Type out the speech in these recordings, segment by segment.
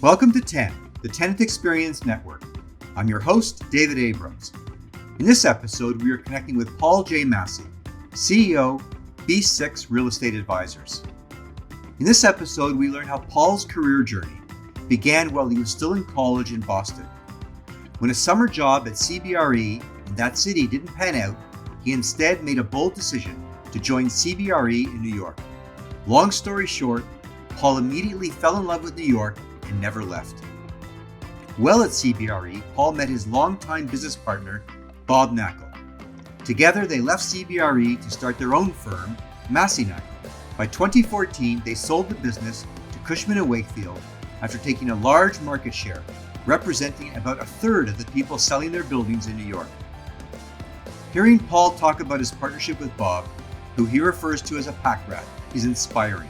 Welcome to Tenant, the Tenant Experience Network. I'm your host, David Abrams. In this episode, we are connecting with Paul J. Massey, CEO, B6 Real Estate Advisors. In this episode, we learn how Paul's career journey began while he was still in college in Boston. When a summer job at CBRE in that city didn't pan out, he instead made a bold decision to join CBRE in New York. Long story short, Paul immediately fell in love with New York and never left. While at CBRE, Paul met his longtime business partner, Bob Knakal. Together, they left CBRE to start their own firm, Massey Knakal. By 2014, they sold the business to Cushman Wakefield after taking a large market share, representing about a third of the people selling their buildings in New York. Hearing Paul talk about his partnership with Bob, who he refers to as a packrat, is inspiring.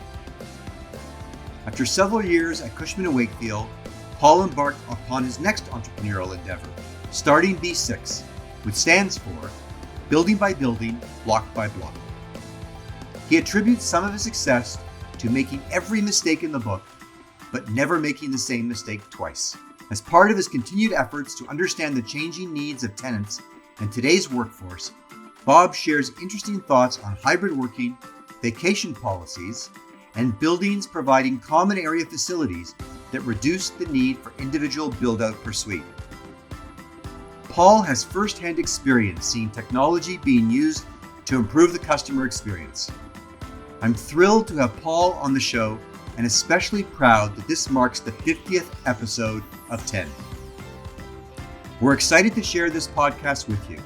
After several years at Cushman & Wakefield, Paul embarked upon his next entrepreneurial endeavor, starting B6, which stands for Building by Building, Block by Block. He attributes some of his success to making every mistake in the book, but never making the same mistake twice. As part of his continued efforts to understand the changing needs of tenants and today's workforce, Bob shares interesting thoughts on hybrid working, vacation policies, and buildings providing common area facilities that reduce the need for individual build-out per suite. Paul has first-hand experience seeing technology being used to improve the customer experience. I'm thrilled to have Paul on the show and especially proud that this marks the 50th episode of 10. We're excited to share this podcast with you,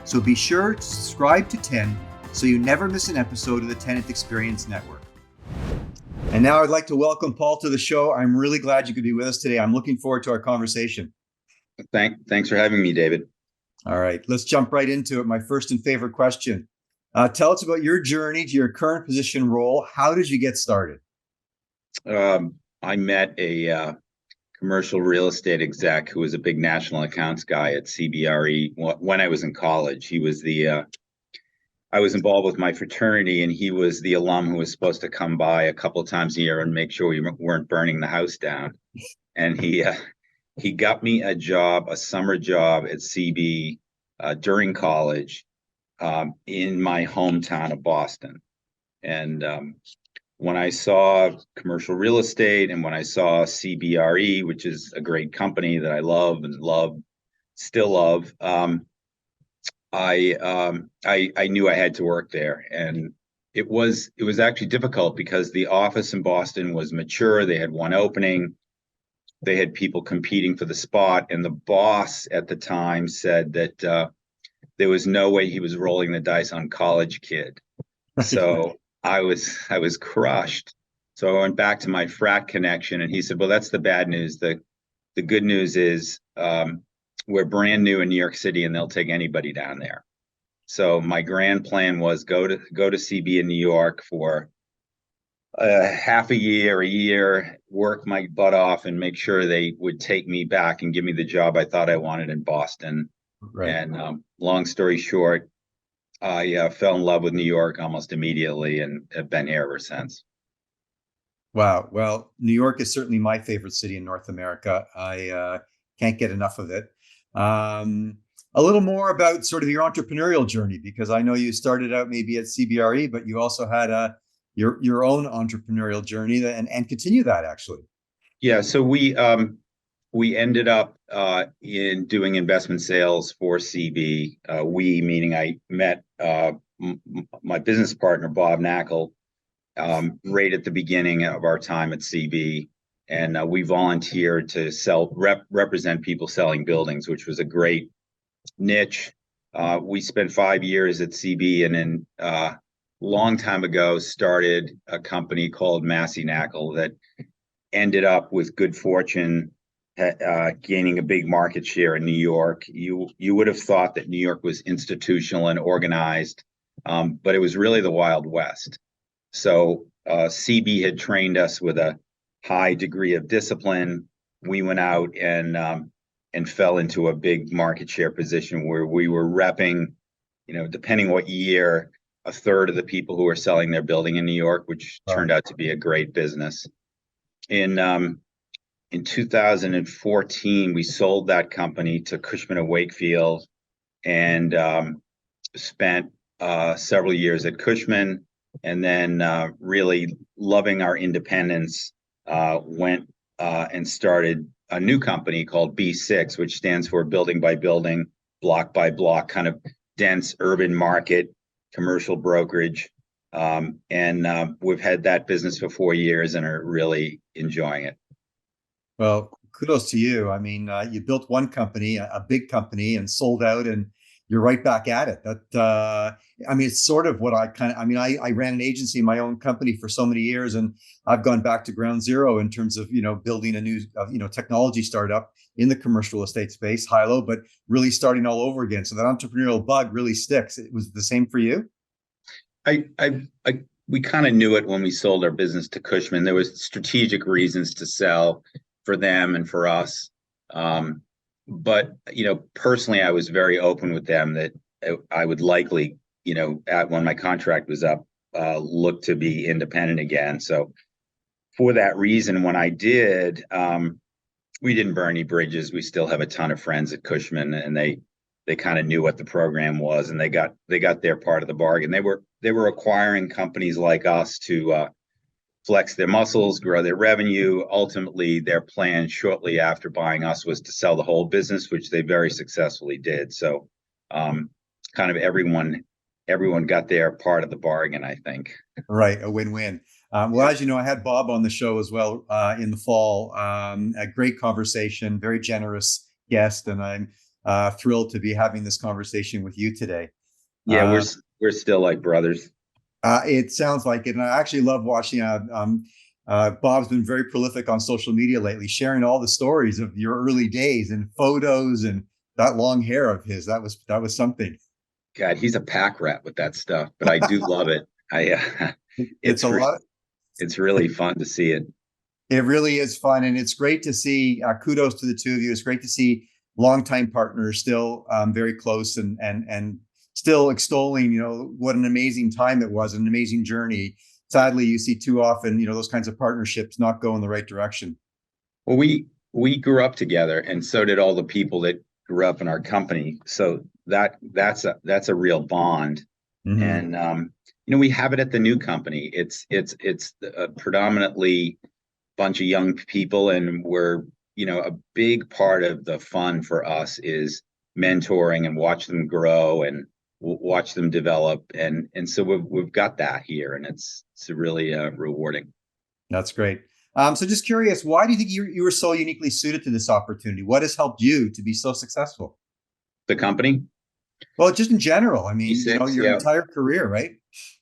so be sure to subscribe to 10 so you never miss an episode of the Tenant Experience Network. And now I'd like to welcome Paul to the show. I'm really glad you could be with us today. I'm looking forward to our conversation. Thanks for having me, David. All right, let's jump right into it. My first and favorite question. Tell us about your journey to your current position role. How did you get started? I met a commercial real estate exec who was a big national accounts guy at CBRE when I was in college. He was I was involved with my fraternity, and he was the alum who was supposed to come by a couple of times a year and make sure we weren't burning the house down. And he got me a summer job at CB during college in my hometown of Boston. And when I saw commercial real estate and when I saw CBRE, which is a great company that I still love, I knew I had to work there. And it was actually difficult because the office in Boston was mature. They had one opening. They had people competing for the spot. And the boss at the time said that there was no way he was rolling the dice on college kid. So I was crushed. So I went back to my frat connection, and he said, well, that's the bad news. The good news is we're brand new in New York City, and they'll take anybody down there. So my grand plan was go to CB in New York for half a year, work my butt off, and make sure they would take me back and give me the job I thought I wanted in Boston. Right. And long story short, I fell in love with New York almost immediately and have been here ever since. Wow. Well, New York is certainly my favorite city in North America. I can't get enough of it. A little more about sort of your entrepreneurial journey, because I know you started out maybe at CBRE, but you also had your own entrepreneurial journey and continue that actually. Yeah. So we ended up in doing investment sales for CB. We, meaning I met my business partner, Bob Knakal, right at the beginning of our time at CB. And we volunteered to represent people selling buildings, which was a great niche. We spent 5 years at CB, and then long time ago started a company called Massey Knakal that ended up with good fortune gaining a big market share in New York. You would have thought that New York was institutional and organized, but it was really the Wild West. So CB had trained us with a high degree of discipline. We went out and fell into a big market share position where we were repping, depending what year, a third of the people who were selling their building in New York, which turned out to be a great business. In in 2014, we sold that company to Cushman Wakefield and spent several years at Cushman, and then really loving our independence, went and started a new company called B6, which stands for Building by Building, Block by Block, kind of dense urban market, commercial brokerage. And we've had that business for 4 years and are really enjoying it. Well, kudos to you. I mean, you built one company, a big company, and sold out, and you're right back at it. I mean, it's sort of what I ran an agency in my own company for so many years, and I've gone back to ground zero in terms of, building a new, technology startup in the commercial real estate space, high-low, but really starting all over again. So that entrepreneurial bug really sticks. It was the same for you? We kind of knew it when we sold our business to Cushman. There was strategic reasons to sell for them and for us. But, personally, I was very open with them that I would likely, when my contract was up, look to be independent again. So for that reason, when I did, we didn't burn any bridges. We still have a ton of friends at Cushman, and they kind of knew what the program was, and they got their part of the bargain. They were acquiring companies like us to flex their muscles, grow their revenue. Ultimately, their plan shortly after buying us was to sell the whole business, which they very successfully did. So kind of everyone got their part of the bargain, I think. Right, a win-win. Well, as you know, I had Bob on the show as well in the fall. A great conversation, very generous guest, and I'm thrilled to be having this conversation with you today. Yeah, we're still like brothers. It sounds like it, and I actually love watching. Bob's been very prolific on social media lately, sharing all the stories of your early days and photos, and that long hair of his. That was something. God, he's a pack rat with that stuff, but I do love it. It's a lot. It's really fun to see it. It really is fun, and it's great to see. Kudos to the two of you. It's great to see longtime partners still very close and still extolling, what an amazing time it was, an amazing journey. Sadly, you see too often, those kinds of partnerships not go in the right direction. Well, we grew up together, and so did all the people that grew up in our company. So that's a real bond. Mm-hmm. And we have it at the new company. It's predominantly a bunch of young people, and we're a big part of the fun for us is mentoring and watch them grow and watch them develop, and so we've got that here, and it's really rewarding. That's great. So just curious, why do you think you were so uniquely suited to this opportunity? What has helped you to be so successful? The company? Well, just in general. I mean, B6, your entire career, right?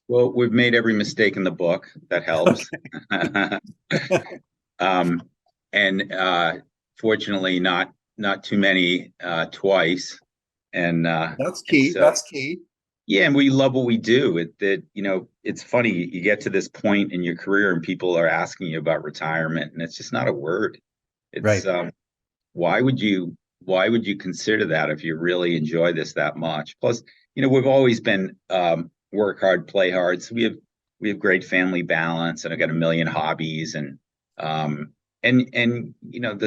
Well, we've made every mistake in the book. That helps. And fortunately, not too many twice. And that's key. That's key. Yeah, and we love what we do. It's funny. You get to this point in your career, and people are asking you about retirement, and it's just not a word. It's right. Why would you consider that if you really enjoy this that much? Plus, we've always been work hard, play hard. So we have great family balance, and I've got a million hobbies, and the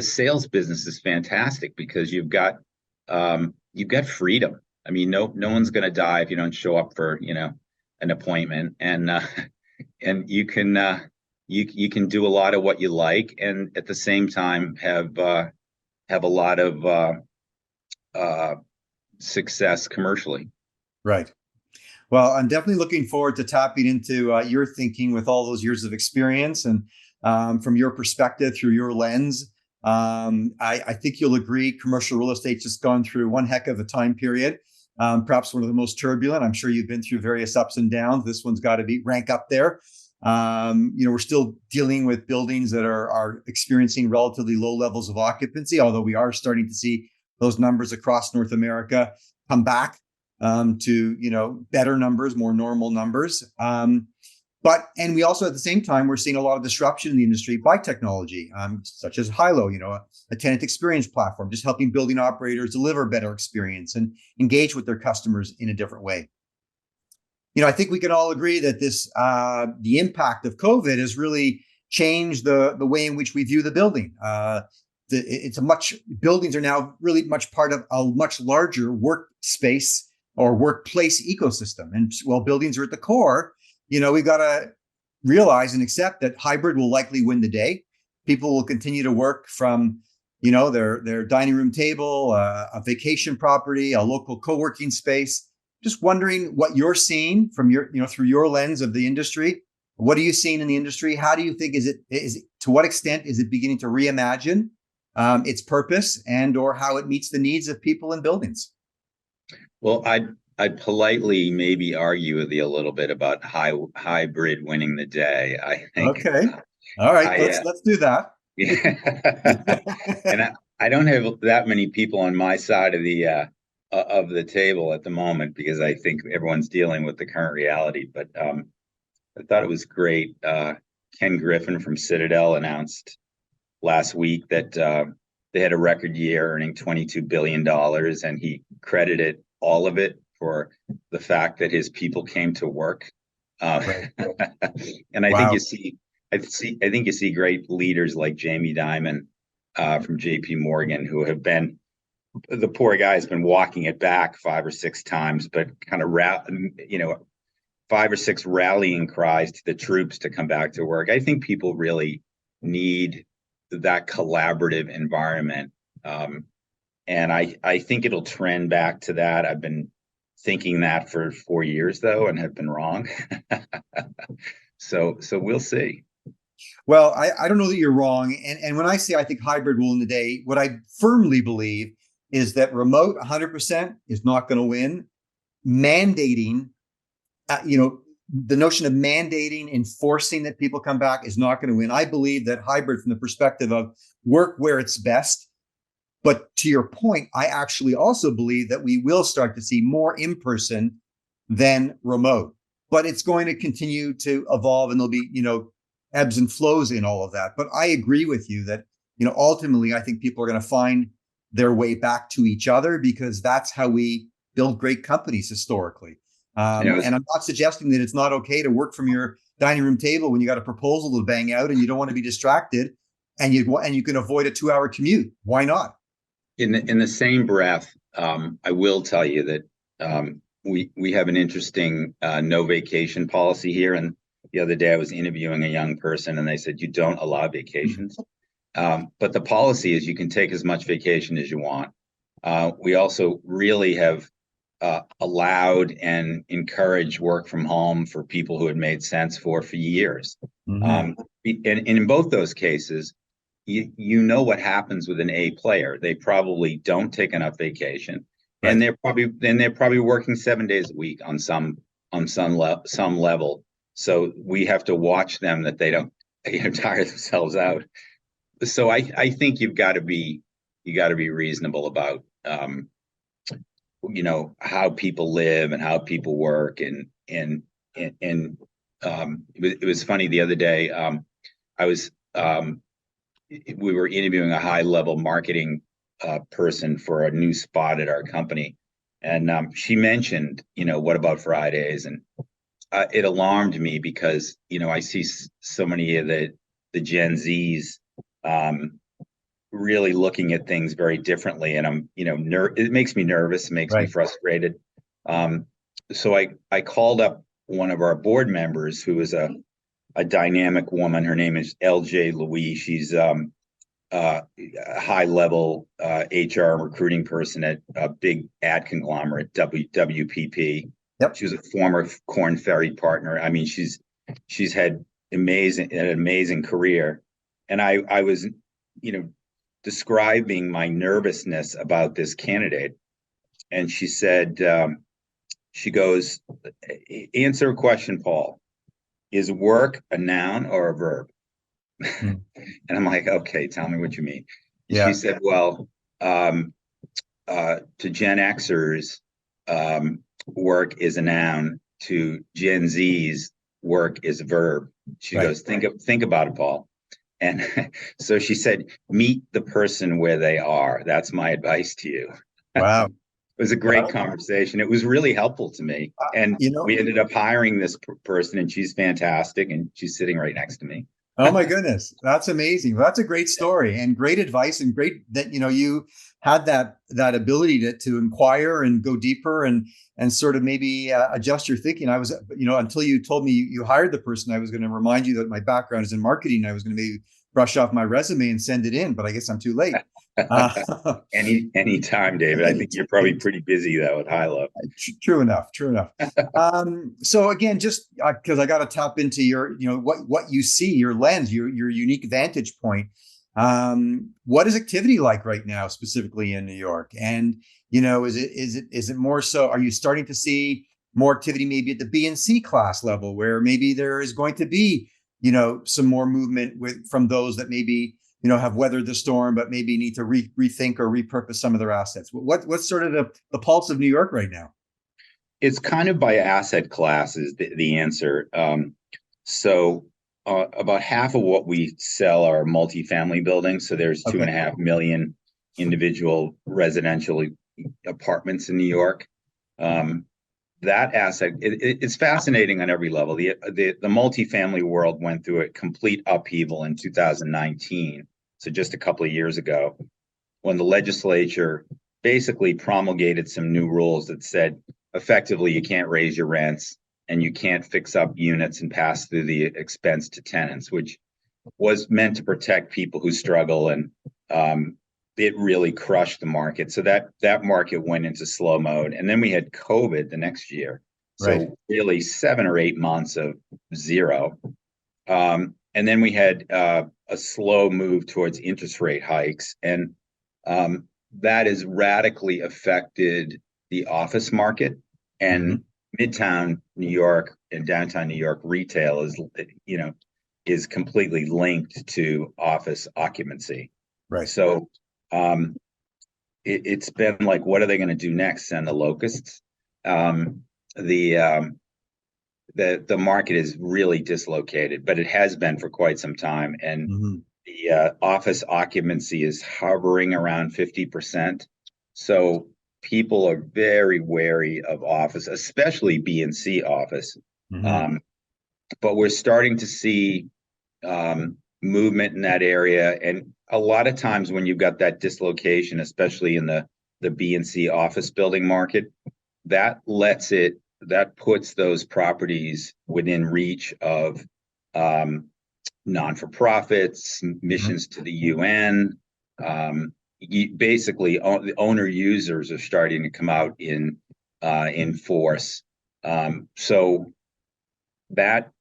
sales business is fantastic because you've got freedom. I mean, no one's going to die if you don't show up for, an appointment, and you can do a lot of what you like, and at the same time have a lot of success commercially. Right. Well, I'm definitely looking forward to tapping into your thinking with all those years of experience, and from your perspective through your lens. I think you'll agree commercial real estate's just gone through one heck of a time period, perhaps one of the most turbulent. I'm sure you've been through various ups and downs. This one's got to be rank up there. We're still dealing with buildings that are experiencing relatively low levels of occupancy, although we are starting to see those numbers across North America come back to better numbers, more normal numbers. And we also, at the same time, we're seeing a lot of disruption in the industry by technology, such as high-low, a tenant experience platform, just helping building operators deliver better experience and engage with their customers in a different way. I think we can all agree that the impact of COVID has really change the way in which we view the building. Buildings are now really much part of a much larger workspace or workplace ecosystem. And while buildings are at the core, we've got to realize and accept that hybrid will likely win the day. People will continue to work from, their dining room table, a vacation property, a local co-working space. Just wondering what you're seeing from your, through your lens of the industry. What are you seeing in the industry? How do you think to what extent is it beginning to reimagine its purpose and or how it meets the needs of people in buildings? Well, I'd politely maybe argue with you a little bit about hybrid winning the day. I think. Okay. All right. Let's do that. And I don't have that many people on my side of the table at the moment because I think everyone's dealing with the current reality. But I thought it was great. Ken Griffin from Citadel announced last week that they had a record year earning $22 billion, and he credited all of it for the fact that his people came to work. Right. And I think you see great leaders like Jamie Dimon from JP Morgan, who have been, the poor guy has been walking it back 5 or 6 times, but kind of 5 or 6 rallying cries to the troops to come back to work. I think people really need that collaborative environment. And I think it'll trend back to that. I've been thinking that for 4 years, though, and have been wrong. So we'll see. Well, I don't know that you're wrong. And when I say I think hybrid will win the day, what I firmly believe is that remote 100% is not going to win. Mandating, the notion of mandating, enforcing that people come back is not going to win. I believe that hybrid from the perspective of work where it's best. But to your point, I actually also believe that we will start to see more in-person than remote. But it's going to continue to evolve, and there'll be, ebbs and flows in all of that. But I agree with you that, ultimately, I think people are going to find their way back to each other because that's how we build great companies historically. And I'm not suggesting that it's not okay to work from your dining room table when you got a proposal to bang out and you don't want to be distracted, and you can avoid a 2-hour commute. Why not? In the same breath, I will tell you that we have an interesting no vacation policy here. And the other day I was interviewing a young person and they said, you don't allow vacations. But the policy is you can take as much vacation as you want. We also really have allowed and encouraged work from home for people who had made sense for years. And in both those cases, you know what happens with an A player. They probably don't take enough vacation, right. And they're probably working 7 days a week on some level. So we have to watch them that they don't tire themselves out. So I think you got to be reasonable about how people live and how people work, and it was funny the other day. We were interviewing a high-level marketing person for a new spot at our company, and she mentioned, what about Fridays? And it alarmed me because, I see so many of the Gen Zs really looking at things very differently, and I'm, it makes me nervous, makes me frustrated. So I called up one of our board members who is a dynamic woman. Her name is LJ Louis. She's a high-level HR recruiting person at a big ad conglomerate, WPP. Yep. She was a former Korn Ferry partner. I mean, she's had an amazing career. And I was, describing my nervousness about this candidate. And she said, she goes, answer a question, Paul. Is work a noun or a verb? And I'm like, okay, tell me what you mean. Yeah. She said, well, to Gen Xers, work is a noun. To Gen Zs, work is a verb. She goes, think about it, Paul. And so she said, meet the person where they are. That's my advice to you. Wow. It was a great conversation. It was really helpful to me. And we ended up hiring this person, and she's fantastic, and she's sitting right next to me. Oh my goodness, that's amazing. Well, that's a great story and great advice, and great that you had that ability to inquire and go deeper and sort of maybe adjust your thinking. I was until you told me you hired the person, I was going to remind you that my background is in marketing. I was going to maybe brush off my resume and send it in, but I guess I'm too late. Any time, David. I think you're probably pretty busy though at Hilo. True enough. True enough. So again, just because I got to tap into your, what you see, your lens, your unique vantage point. What is activity like right now, specifically in New York? And is it more so? Are you starting to see more activity, maybe at the B and C class level, where maybe there is going to be, some more movement from those that maybe have weathered the storm, but maybe need to rethink or repurpose some of their assets? What's sort of the pulse of New York right now? It's kind of by asset class is the answer. So about half of what we sell are multifamily buildings. So there's Okay. 2.5 million individual residential apartments in New York. That asset, it's fascinating on every level. The multifamily world went through a complete upheaval in 2019. So just a couple of years ago, when the legislature basically promulgated some new rules that said, effectively, you can't raise your rents and you can't fix up units and pass through the expense to tenants, which was meant to protect people who struggle. And it really crushed the market. So that market went into slow mode. And then we had COVID the next year. So Right. really 7 or 8 months of zero. And then we had a slow move towards interest rate hikes. And that has radically affected the office market. And Midtown New York and downtown New York retail is completely linked to office occupancy. Right. So it's been like, what are they going to do next? Send the locusts? The market is really dislocated, but it has been for quite some time. And the office occupancy is hovering around 50%. So people are very wary of office, especially B and C office. But we're starting to see movement in that area. And a lot of times when you've got that dislocation, especially in the B and C office building market, that puts those properties within reach of non-for-profits, missions to the UN. Basically, the owner users are starting to come out in force. So that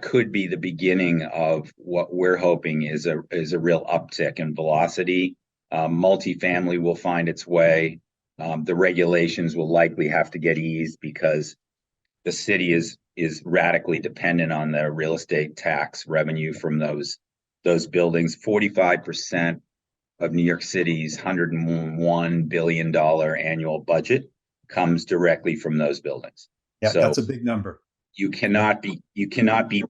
could be the beginning of what we're hoping is a real uptick in velocity. Multifamily will find its way. The regulations will likely have to get eased because the city is radically dependent on the real estate tax revenue from those buildings. 45% of New York City's $101 billion annual budget comes directly from those buildings. Yeah, so that's a big number. You cannot be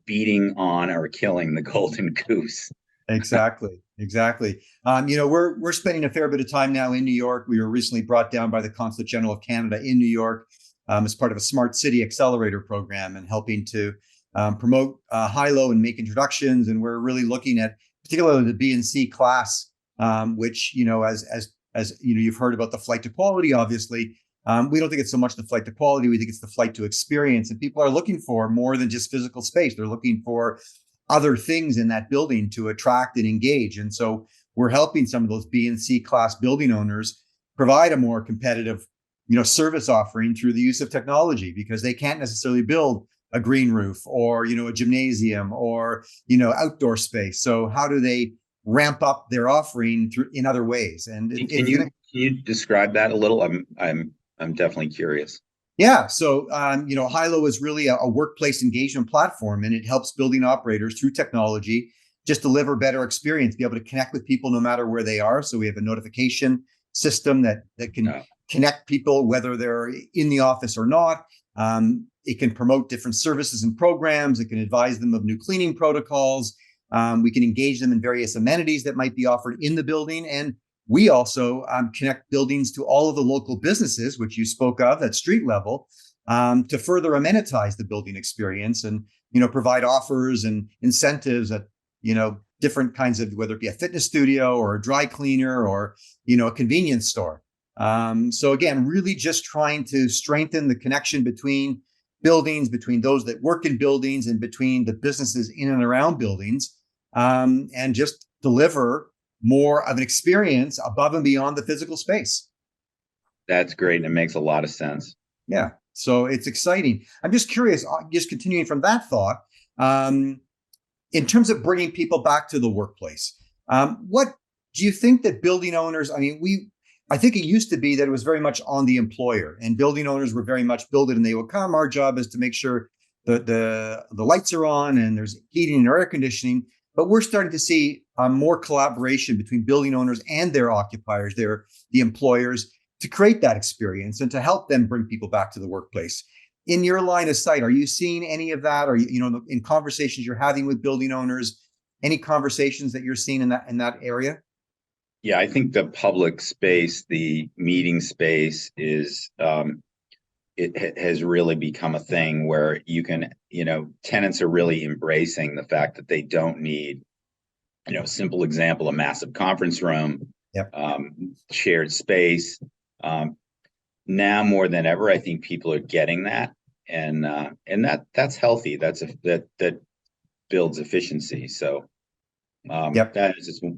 beating on or killing the golden goose. Exactly. We're spending a fair bit of time now in New York. We were recently brought down by the Consulate General of Canada in New York as part of a Smart City Accelerator program and helping to promote high-low and make introductions. And we're really looking at particularly the B and C class, which as you've heard about the flight to quality. Obviously, we don't think it's so much the flight to quality. We think it's the flight to experience. And people are looking for more than just physical space. They're looking for other things in that building to attract and engage. And so we're helping some of those B and C class building owners provide a more competitive, service offering through the use of technology, because they can't necessarily build a green roof or, a gymnasium or, outdoor space. So how do they ramp up their offering in other ways? And can you describe that a little? I'm definitely curious. Yeah. So, Hilo is really a workplace engagement platform, and it helps building operators through technology just deliver better experience, be able to connect with people no matter where they are. So we have a notification system that can connect people, whether they're in the office or not. It can promote different services and programs. It can advise them of new cleaning protocols. We can engage them in various amenities that might be offered in the building. And we also connect buildings to all of the local businesses, which you spoke of at street level, to further amenitize the building experience and, provide offers and incentives that, different kinds of, whether it be a fitness studio or a dry cleaner or, a convenience store. So again, really just trying to strengthen the connection between buildings, between those that work in buildings and between the businesses in and around buildings, and just deliver more of an experience above and beyond the physical space. That's great. And it makes a lot of sense. Yeah. So it's exciting. I'm just curious, just continuing from that thought, in terms of bringing people back to the workplace, what do you think that building owners, I think it used to be that it was very much on the employer, and building owners were very much build it and they will come. Our job is to make sure that the lights are on and there's heating and air conditioning. But we're starting to see more collaboration between building owners and their occupiers, the employers, to create that experience and to help them bring people back to the workplace. In your line of sight, are you seeing any of that? Or in conversations you're having with building owners, any conversations that you're seeing in that area? Yeah, I think the public space, the meeting space is, it has really become a thing where you can, tenants are really embracing the fact that they don't need, simple example, a massive conference room, Yep. Shared space. Now more than ever, I think people are getting that, and that's healthy. That builds efficiency. So. Yep.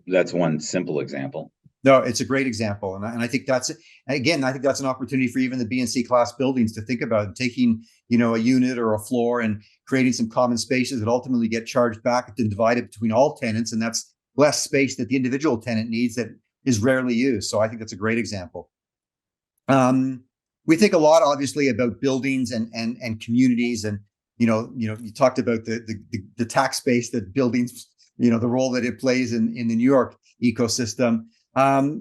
That's one simple example. No, it's a great example. And I think I think that's an opportunity for even the B and C class buildings to think about taking, a unit or a floor and creating some common spaces that ultimately get charged back and divided between all tenants. And that's less space that the individual tenant needs that is rarely used. So I think that's a great example. We think a lot, obviously, about buildings and communities. And, you talked about the tax base that buildings, the role that it plays in the New York ecosystem.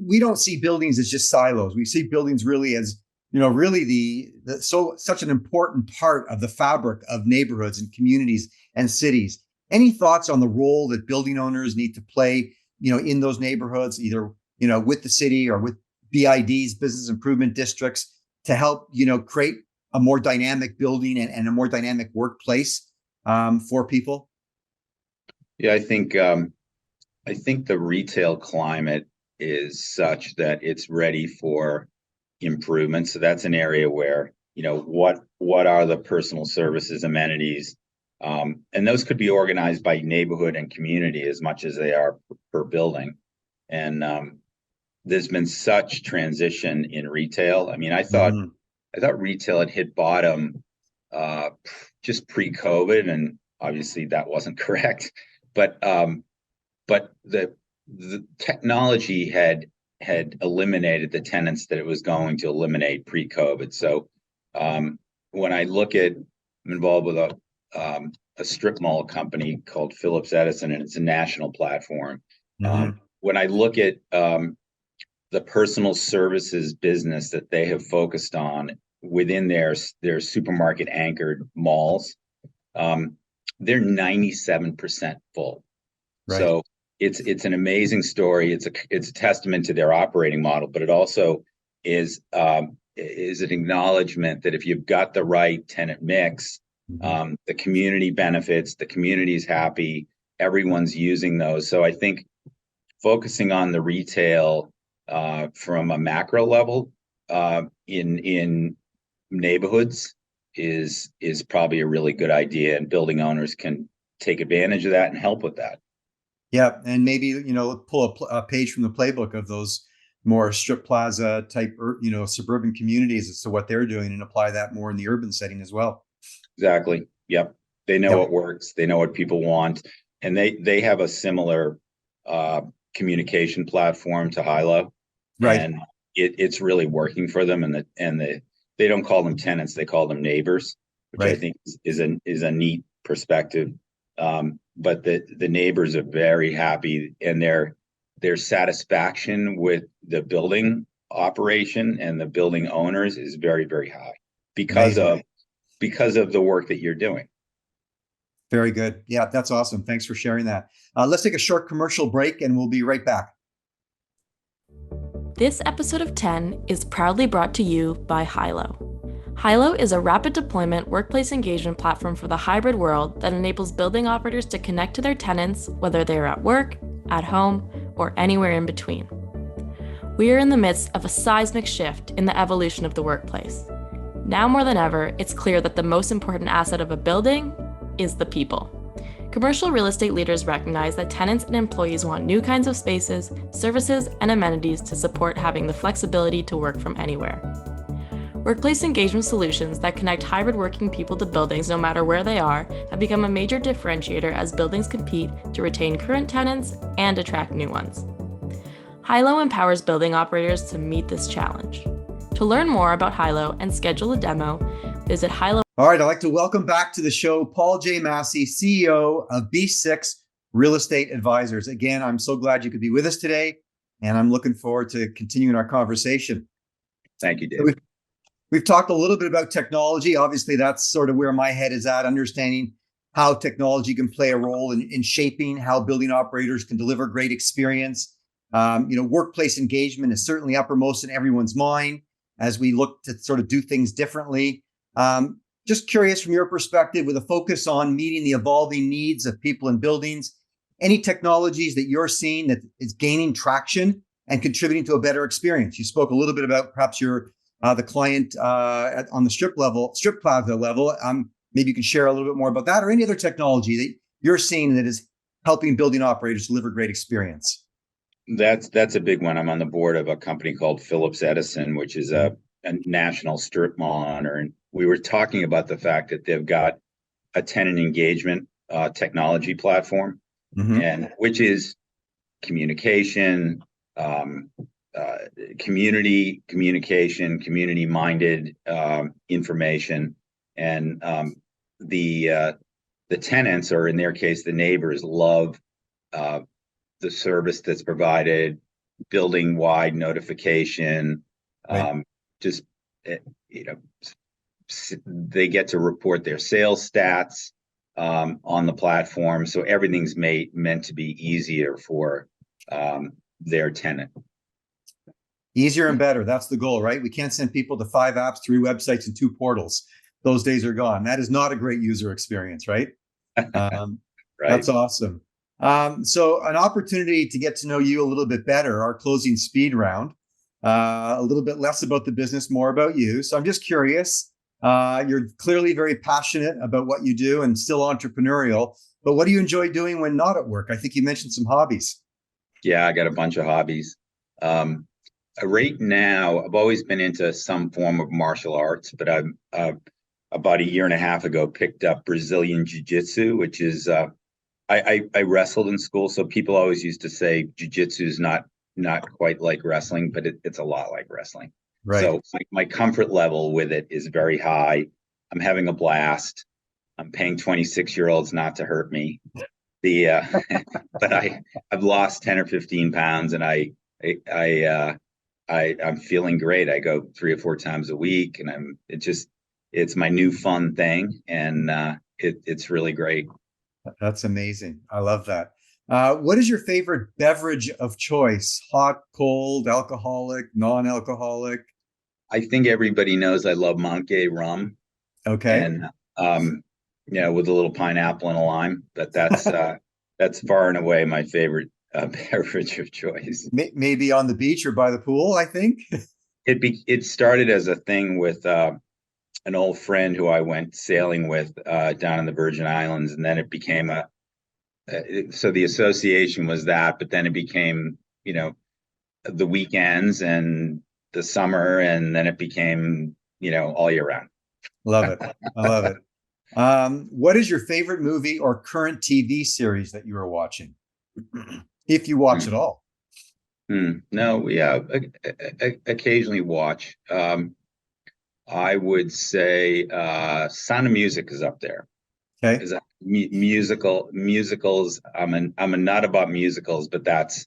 We don't see buildings as just silos. We see buildings really as, really such an important part of the fabric of neighborhoods and communities and cities. Any thoughts on the role that building owners need to play, in those neighborhoods, either, with the city or with BIDs, business improvement districts, to help, create a more dynamic building and a more dynamic workplace for people? Yeah, I think the retail climate is such that it's ready for improvement. So that's an area where, what are the personal services, amenities, and those could be organized by neighborhood and community as much as they are per building. And there's been such transition in retail. I thought retail had hit bottom just pre-COVID, and obviously that wasn't correct. But the technology had eliminated the tenants that it was going to eliminate pre-COVID. So when I look at, I'm involved with a strip mall company called Phillips Edison, and it's a national platform. Mm-hmm. When I look at the personal services business that they have focused on within their supermarket anchored malls, they're 97% full. Right. So it's an amazing story. It's a testament to their operating model, but it also is an acknowledgement that if you've got the right tenant mix, Mm-hmm. The community benefits, the community's happy, everyone's using those. So I think focusing on the retail from a macro level in neighborhoods is probably a really good idea, and building owners can take advantage of that and help with that. Yeah, and maybe pull a page from the playbook of those more strip plaza type, suburban communities as to what they're doing, and apply that more in the urban setting as well. Exactly. Yep. They know Yep. what works. They know what people want, and they have a similar communication platform to Hilo, Right. and it's really working for them. And they don't call them tenants; they call them neighbors, which Right. I think is a neat perspective. But the neighbors are very happy, and their satisfaction with the building operation and the building owners is very, very high because of the work that you're doing. Very good. Yeah, that's awesome. Thanks for sharing that. Let's take a short commercial break and we'll be right back. This episode of 10 is proudly brought to you by Hilo. Hilo is a rapid deployment workplace engagement platform for the hybrid world that enables building operators to connect to their tenants, whether they are at work, at home, or anywhere in between. We are in the midst of a seismic shift in the evolution of the workplace. Now more than ever, it's clear that the most important asset of a building is the people. Commercial real estate leaders recognize that tenants and employees want new kinds of spaces, services, and amenities to support having the flexibility to work from anywhere. Workplace engagement solutions that connect hybrid working people to buildings no matter where they are have become a major differentiator as buildings compete to retain current tenants and attract new ones. Hilo empowers building operators to meet this challenge. To learn more about Hilo and schedule a demo, visit Hilo. All right, I'd like to welcome back to the show Paul J. Massey, CEO of B6 Real Estate Advisors. Again, I'm so glad you could be with us today, and I'm looking forward to continuing our conversation. Thank you, David. We've talked a little bit about technology. Obviously, that's sort of where my head is at, understanding how technology can play a role in shaping how building operators can deliver great experience. Workplace engagement is certainly uppermost in everyone's mind as we look to sort of do things differently. Just curious from your perspective, with a focus on meeting the evolving needs of people in buildings, any technologies that you're seeing that is gaining traction and contributing to a better experience? You spoke a little bit about perhaps the client on the strip plaza level. Maybe you can share a little bit more about that, or any other technology that you're seeing that is helping building operators deliver great experience. That's a big one. I'm on the board of a company called Phillips Edison, which is a national strip mall owner. And we were talking about the fact that they've got a tenant engagement technology platform, and which is communication, community communication, community-minded information, and the tenants, or in their case, the neighbors, love the service that's provided, building-wide notification. Right. They get to report their sales stats on the platform, so everything's meant to be easier for their tenant. Easier and better. That's the goal, right? We can't send people to 5 apps, 3 websites, and 2 portals. Those days are gone. That is not a great user experience, right? Right. That's awesome. So an opportunity to get to know you a little bit better, our closing speed round, a little bit less about the business, more about you. So I'm just curious, you're clearly very passionate about what you do and still entrepreneurial, but what do you enjoy doing when not at work? I think you mentioned some hobbies. Yeah, I got a bunch of hobbies. Right now, I've always been into some form of martial arts, but I'm about a year and a half ago picked up Brazilian Jiu-Jitsu, which is I wrestled in school, so people always used to say Jiu-Jitsu is not quite like wrestling, but it's a lot like wrestling. Right. So my comfort level with it is very high. I'm having a blast. I'm paying 26-year-olds not to hurt me. But I've lost 10 or 15 pounds, and I'm feeling great. I go 3 or 4 times a week, and it's my new fun thing, and it's really great. That's amazing. I love that. What is your favorite beverage of choice? Hot, cold, alcoholic, non-alcoholic? I think everybody knows I love Monkey rum. Okay. And with a little pineapple and a lime. But that's far and away my favorite beverage of choice. Maybe on the beach or by the pool, I think. It started as a thing with an old friend who I went sailing with down in the Virgin Islands, and then it became so the association was that, but then it became the weekends and the summer, and then it became all year round. Love it. I love it. What is your favorite movie or current TV series that you are watching, if you watch at all? No, yeah, occasionally watch. I would say Sound of Music is up there. Okay. Is musicals. I'm a nut about musicals, but that's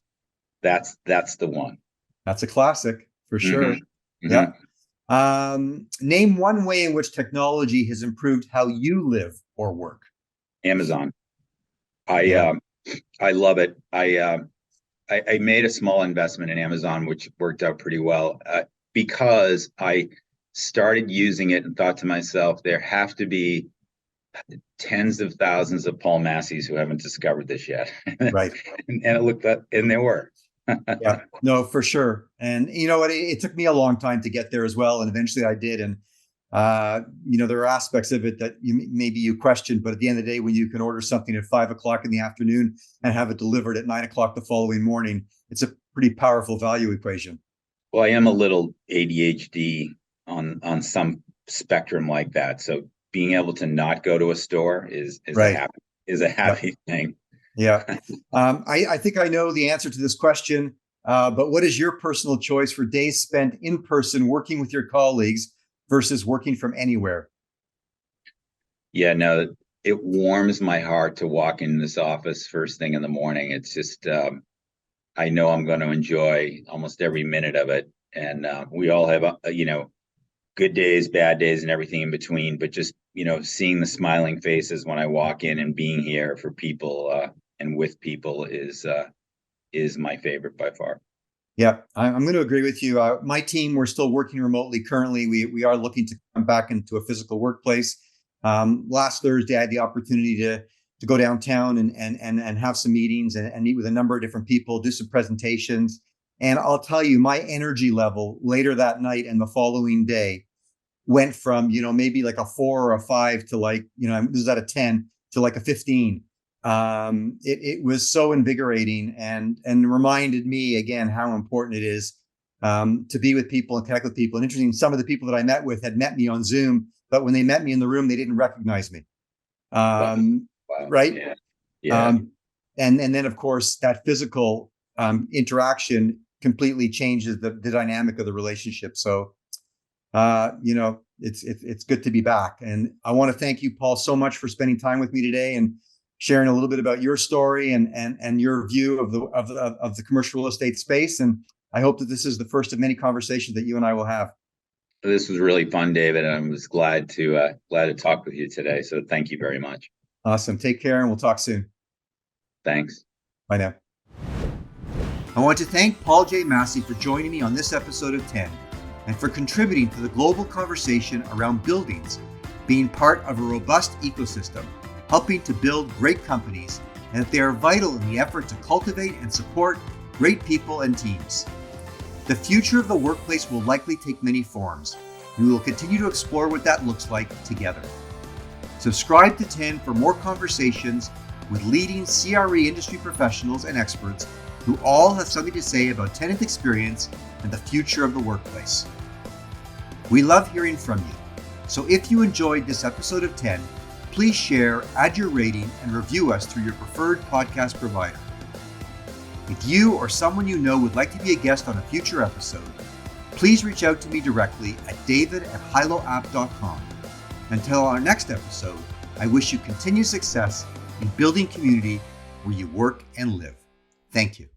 the one. That's a classic for sure. Mm-hmm. Yeah. Name one way in which technology has improved how you live or work. Amazon. I love it. I made a small investment in Amazon, which worked out pretty well because I started using it and thought to myself, there have to be tens of thousands of Paul Masseys who haven't discovered this yet. Right. And it looked up, and there were. Yeah, no, for sure. And you know what? It took me a long time to get there as well. And eventually I did. And, there are aspects of it that maybe you question, but at the end of the day, when you can order something at 5 o'clock in the afternoon and have it delivered at 9 o'clock the following morning, it's a pretty powerful value equation. Well, I am a little ADHD on some spectrum like that. So being able to not go to a store is Right. a happy thing. Yeah. I think I know the answer to this question, but what is your personal choice for days spent in person working with your colleagues versus working from anywhere? Yeah, no, it warms my heart to walk in this office first thing in the morning. It's just, I know I'm going to enjoy almost every minute of it. And we all have, good days, bad days, and everything in between. But just, seeing the smiling faces when I walk in and being here for people and with people is my favorite by far. Yeah, I'm going to agree with you. My team, we're still working remotely currently. We are looking to come back into a physical workplace. Last Thursday, I had the opportunity to go downtown and have some meetings and meet with a number of different people, do some presentations. And I'll tell you, my energy level later that night and the following day went from, maybe like a 4 or a 5 to this is at a 10 to like a 15. It was so invigorating and reminded me again how important it is to be with people and connect with people. And interesting, some of the people that I met with had met me on Zoom, but when they met me in the room, they didn't recognize me. Wow. Right? Yeah. Yeah. And then of course that physical interaction completely changes the dynamic of the relationship. So it's good to be back. And I want to thank you, Paul, so much for spending time with me today and sharing a little bit about your story and your view of the commercial real estate space. And I hope that this is the first of many conversations that you and I will have. This was really fun, David, and I was glad to talk with you today. So thank you very much. Awesome. Take care, and we'll talk soon. Thanks. Bye now. I want to thank Paul J. Massey for joining me on this episode of 10 and for contributing to the global conversation around buildings being part of a robust ecosystem, helping to build great companies, and that they are vital in the effort to cultivate and support great people and teams. The future of the workplace will likely take many forms, and we will continue to explore what that looks like together. Subscribe to 10 for more conversations with leading CRE industry professionals and experts who all have something to say about tenant experience and the future of the workplace. We love hearing from you, so if you enjoyed this episode of 10, please share, add your rating, and review us through your preferred podcast provider. If you or someone you know would like to be a guest on a future episode, please reach out to me directly at david@hiloapp.com. Until our next episode, I wish you continued success in building community where you work and live. Thank you.